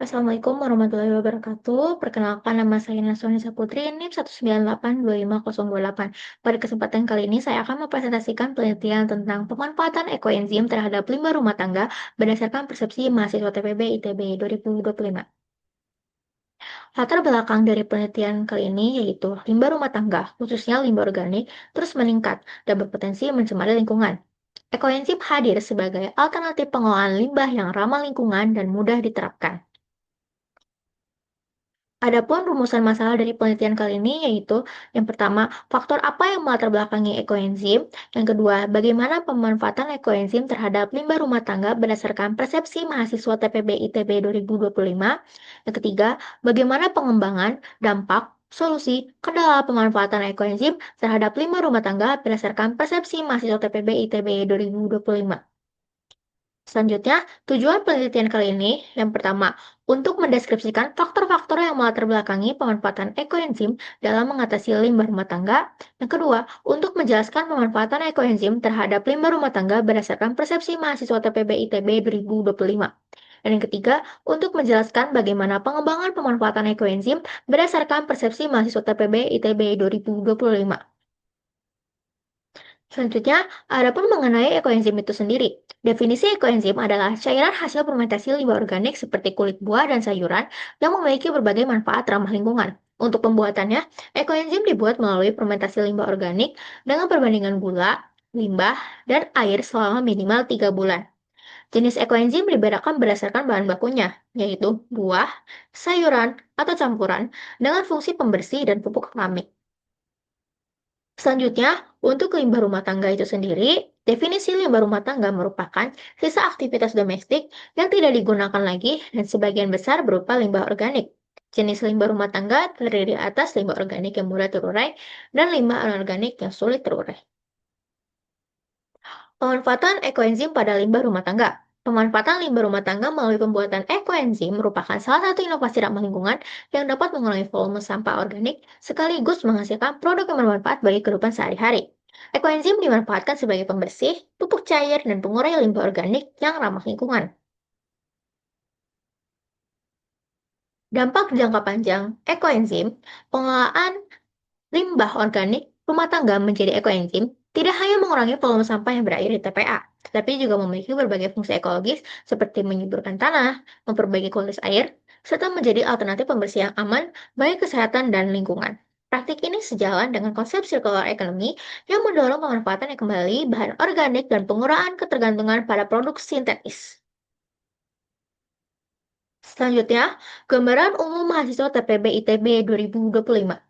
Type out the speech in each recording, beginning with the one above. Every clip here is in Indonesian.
Assalamualaikum warahmatullahi wabarakatuh. Perkenalkan nama saya Nasroni Saputri, NIM 1982508. Pada kesempatan kali ini saya akan mempresentasikan penelitian tentang pemanfaatan ekoenzim terhadap limbah rumah tangga berdasarkan persepsi mahasiswa TPB ITB 2025. Latar belakang dari penelitian kali ini yaitu limbah rumah tangga, khususnya limbah organik, terus meningkat dan berpotensi mencemari lingkungan. Ekoenzim hadir sebagai alternatif pengolahan limbah yang ramah lingkungan dan mudah diterapkan. Adapun rumusan masalah dari penelitian kali ini yaitu yang pertama, faktor apa yang melatar belakangi ekoenzim? Yang kedua, bagaimana pemanfaatan ekoenzim terhadap limbah rumah tangga berdasarkan persepsi mahasiswa TPB ITB 2025? Yang ketiga, bagaimana pengembangan, dampak, solusi, kendala pemanfaatan ekoenzim terhadap limbah rumah tangga berdasarkan persepsi mahasiswa TPB ITB 2025? Selanjutnya, tujuan penelitian kali ini yang pertama, untuk mendeskripsikan faktor-faktor yang melatar belakangi pemanfaatan ekoenzim dalam mengatasi limbah rumah tangga. Yang kedua, untuk menjelaskan pemanfaatan ekoenzim terhadap limbah rumah tangga berdasarkan persepsi mahasiswa TPB ITB 2025. Dan yang ketiga, untuk menjelaskan bagaimana pengembangan pemanfaatan ekoenzim berdasarkan persepsi mahasiswa TPB ITB 2025. Selanjutnya, adapun mengenai ekoenzim itu sendiri. Definisi ekoenzim adalah cairan hasil fermentasi limbah organik seperti kulit buah dan sayuran yang memiliki berbagai manfaat ramah lingkungan. Untuk pembuatannya, ekoenzim dibuat melalui fermentasi limbah organik dengan perbandingan gula, limbah, dan air selama minimal 3 bulan. Jenis ekoenzim dibedakan berdasarkan bahan bakunya, yaitu buah, sayuran, atau campuran dengan fungsi pembersih dan pupuk alami. Selanjutnya, untuk limbah rumah tangga itu sendiri, definisi limbah rumah tangga merupakan sisa aktivitas domestik yang tidak digunakan lagi dan sebagian besar berupa limbah organik. Jenis limbah rumah tangga terdiri atas limbah organik yang mudah terurai dan limbah anorganik yang sulit terurai. Pemanfaatan ekoenzim pada limbah rumah tangga. Pemanfaatan limbah rumah tangga melalui pembuatan ekoenzim merupakan salah satu inovasi ramah lingkungan yang dapat mengurangi volume sampah organik sekaligus menghasilkan produk yang bermanfaat bagi kehidupan sehari-hari. Ekoenzim dimanfaatkan sebagai pembersih, pupuk cair, dan pengurai limbah organik yang ramah lingkungan. Dampak jangka panjang ekoenzim, pengelolaan limbah organik rumah tangga menjadi ekoenzim tidak hanya mengurangi volume sampah yang berakhir di TPA, tetapi juga memiliki berbagai fungsi ekologis seperti menyuburkan tanah, memperbaiki kualitas air, serta menjadi alternatif pembersih yang aman bagi kesehatan dan lingkungan. Praktik ini sejalan dengan konsep circular economy yang mendorong pemanfaatan yang kembali bahan organik dan pengurangan ketergantungan pada produk sintetis. Selanjutnya, gambaran umum mahasiswa TPB ITB 2025.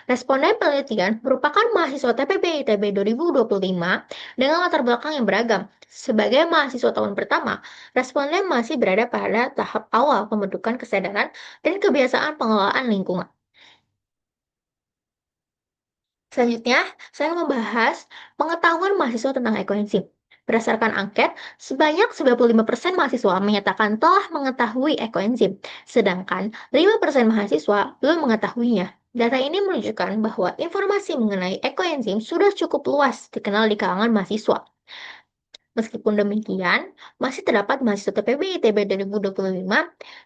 Responden penelitian merupakan mahasiswa TPB ITB 2025 dengan latar belakang yang beragam. Sebagai mahasiswa tahun pertama, responden masih berada pada tahap awal pembentukan kesadaran dan kebiasaan pengelolaan lingkungan. Selanjutnya, saya membahas pengetahuan mahasiswa tentang ekoenzim. Berdasarkan angket, sebanyak 95% mahasiswa menyatakan telah mengetahui ekoenzim, sedangkan 5% mahasiswa belum mengetahuinya. Data ini menunjukkan bahwa informasi mengenai ekoenzim sudah cukup luas dikenal di kalangan mahasiswa. Meskipun demikian, masih terdapat mahasiswa TPB ITB 2025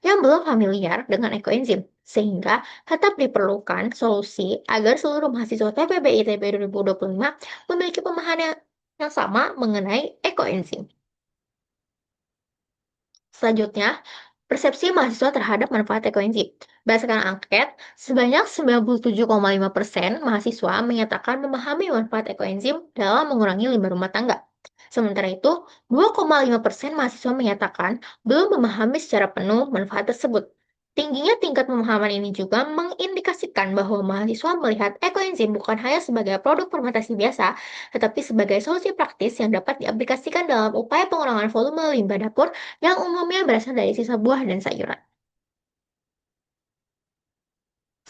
yang belum familiar dengan ekoenzim, sehingga tetap diperlukan solusi agar seluruh mahasiswa TPB ITB 2025 memiliki pemahaman yang sama mengenai ekoenzim. Selanjutnya, persepsi mahasiswa terhadap manfaat ekoenzim. Berdasarkan angket, sebanyak 97,5% mahasiswa menyatakan memahami manfaat ekoenzim dalam mengurangi limbah rumah tangga. Sementara itu, 2,5% mahasiswa menyatakan belum memahami secara penuh manfaat tersebut. Tingginya tingkat pemahaman ini juga mengindikasikan bahwa mahasiswa melihat ekoenzim bukan hanya sebagai produk fermentasi biasa, tetapi sebagai solusi praktis yang dapat diaplikasikan dalam upaya pengurangan volume limbah dapur yang umumnya berasal dari sisa buah dan sayuran.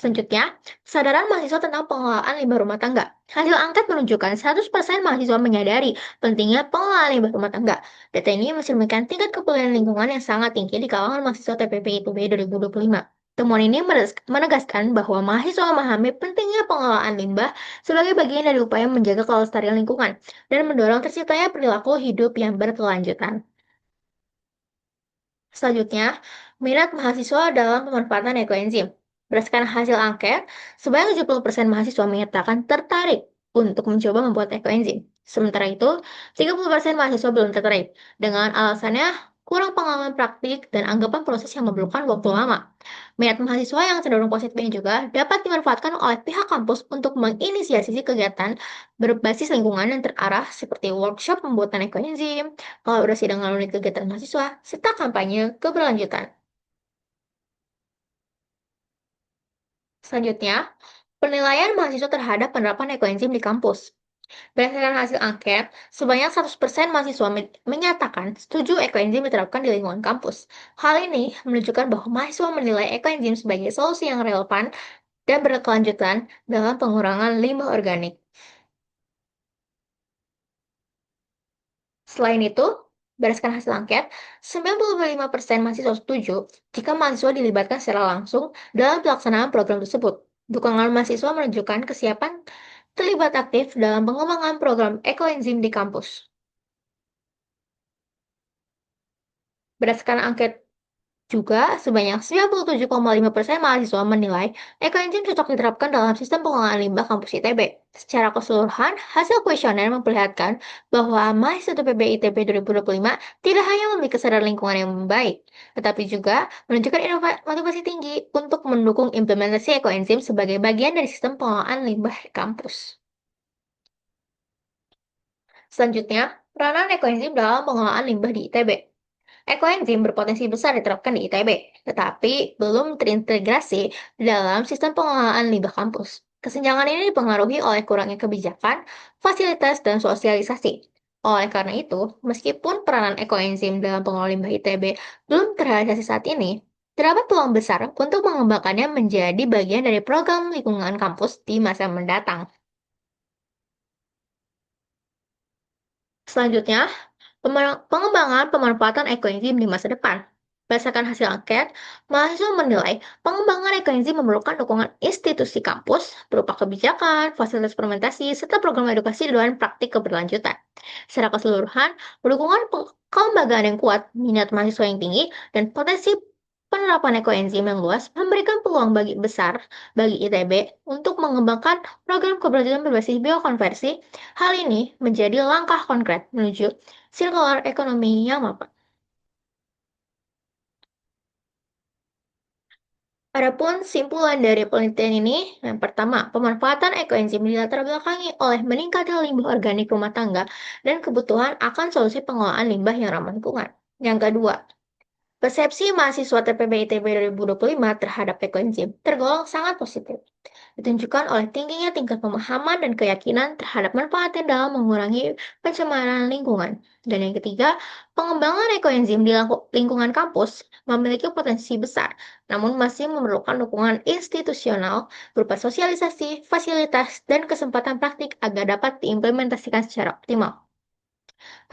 Selanjutnya, kesadaran mahasiswa tentang pengelolaan limbah rumah tangga. Hasil angket menunjukkan 100% mahasiswa menyadari pentingnya pengelolaan limbah rumah tangga. Data ini mencerminkan tingkat kepedulian lingkungan yang sangat tinggi di kalangan mahasiswa TPP ITB 2025. Temuan ini menegaskan bahwa mahasiswa memahami pentingnya pengelolaan limbah sebagai bagian dari upaya menjaga kelestarian lingkungan dan mendorong terciptanya perilaku hidup yang berkelanjutan. Selanjutnya, minat mahasiswa dalam pemanfaatan ekoenzim. Berdasarkan hasil angket, sebanyak 70% mahasiswa menyatakan tertarik untuk mencoba membuat ekoenzim. Sementara itu, 30% mahasiswa belum tertarik dengan alasannya kurang pengalaman praktik dan anggapan proses yang memerlukan waktu lama. Minat mahasiswa yang cenderung positif ini juga dapat dimanfaatkan oleh pihak kampus untuk menginisiasi kegiatan berbasis lingkungan yang terarah seperti workshop pembuatan ekoenzim, kolaborasi dengan unit kegiatan mahasiswa, serta kampanye keberlanjutan. Selanjutnya, penilaian mahasiswa terhadap penerapan ekoenzim di kampus. Berdasarkan hasil angket, sebanyak 100% mahasiswa menyatakan setuju ekoenzim diterapkan di lingkungan kampus. Hal ini menunjukkan bahwa mahasiswa menilai ekoenzim sebagai solusi yang relevan dan berkelanjutan dalam pengurangan limbah organik. Selain itu, berdasarkan hasil angket, 95% mahasiswa setuju jika mahasiswa dilibatkan secara langsung dalam pelaksanaan program tersebut. Dukungan mahasiswa menunjukkan kesiapan terlibat aktif dalam pengembangan program ekoenzim di kampus. Berdasarkan angket juga, sebanyak 97,5% mahasiswa menilai ekoenzim cocok diterapkan dalam sistem pengelolaan limbah kampus ITB. Secara keseluruhan, hasil kuesioner memperlihatkan bahwa mahasiswa ITB ITB 2025 tidak hanya memiliki kesadaran lingkungan yang baik, tetapi juga menunjukkan motivasi tinggi untuk mendukung implementasi ekoenzim sebagai bagian dari sistem pengelolaan limbah di kampus. Selanjutnya, peranan ekoenzim dalam pengelolaan limbah di ITB. Ekoenzim berpotensi besar diterapkan di ITB, tetapi belum terintegrasi dalam sistem pengelolaan limbah kampus. Kesenjangan ini dipengaruhi oleh kurangnya kebijakan, fasilitas, dan sosialisasi. Oleh karena itu, meskipun peranan ekoenzim dalam pengelolaan limbah ITB belum terrealisasi saat ini, terdapat peluang besar untuk mengembangkannya menjadi bagian dari program lingkungan kampus di masa mendatang. Selanjutnya, pengembangan pemanfaatan ekoenzim di masa depan. Berdasarkan hasil angket, mahasiswa menilai pengembangan ekoenzim memerlukan dukungan institusi kampus berupa kebijakan, fasilitas fermentasi, serta program edukasi dan praktik keberlanjutan. Secara keseluruhan, dukungan kelembagaan yang kuat, minat mahasiswa yang tinggi, dan potensi penerapan ekoenzim yang luas memberikan peluang besar bagi ITB untuk mengembangkan program keberlanjutan berbasis biokonversi. Hal ini menjadi langkah konkret menuju circular economy yang mapan. Adapun simpulan dari penelitian ini, yang pertama, pemanfaatan ekoenzim dilatar belakangi oleh meningkatnya limbah organik rumah tangga dan kebutuhan akan solusi pengelolaan limbah yang ramah lingkungan. Yang kedua, persepsi mahasiswa TPB ITB 2025 terhadap ekoenzim tergolong sangat positif, ditunjukkan oleh tingginya tingkat pemahaman dan keyakinan terhadap manfaatnya dalam mengurangi pencemaran lingkungan. Dan yang ketiga, pengembangan ekoenzim di lingkungan kampus memiliki potensi besar, namun masih memerlukan dukungan institusional berupa sosialisasi, fasilitas, dan kesempatan praktik agar dapat diimplementasikan secara optimal.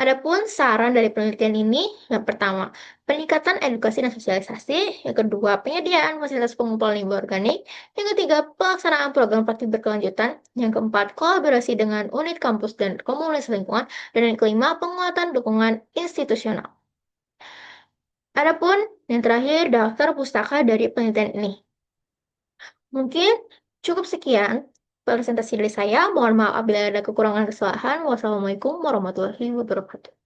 Adapun saran dari penelitian ini, yang pertama, peningkatan edukasi dan sosialisasi, yang kedua, penyediaan fasilitas pengumpulan limbah organik, yang ketiga, pelaksanaan program praktik berkelanjutan, yang keempat, kolaborasi dengan unit kampus dan komunitas lingkungan, dan yang kelima, penguatan dukungan institusional. Adapun yang terakhir, daftar pustaka dari penelitian ini. Mungkin cukup sekian presentasi dari saya. Mohon maaf apabila ada kekurangan kesalahan. Wassalamualaikum warahmatullahi wabarakatuh.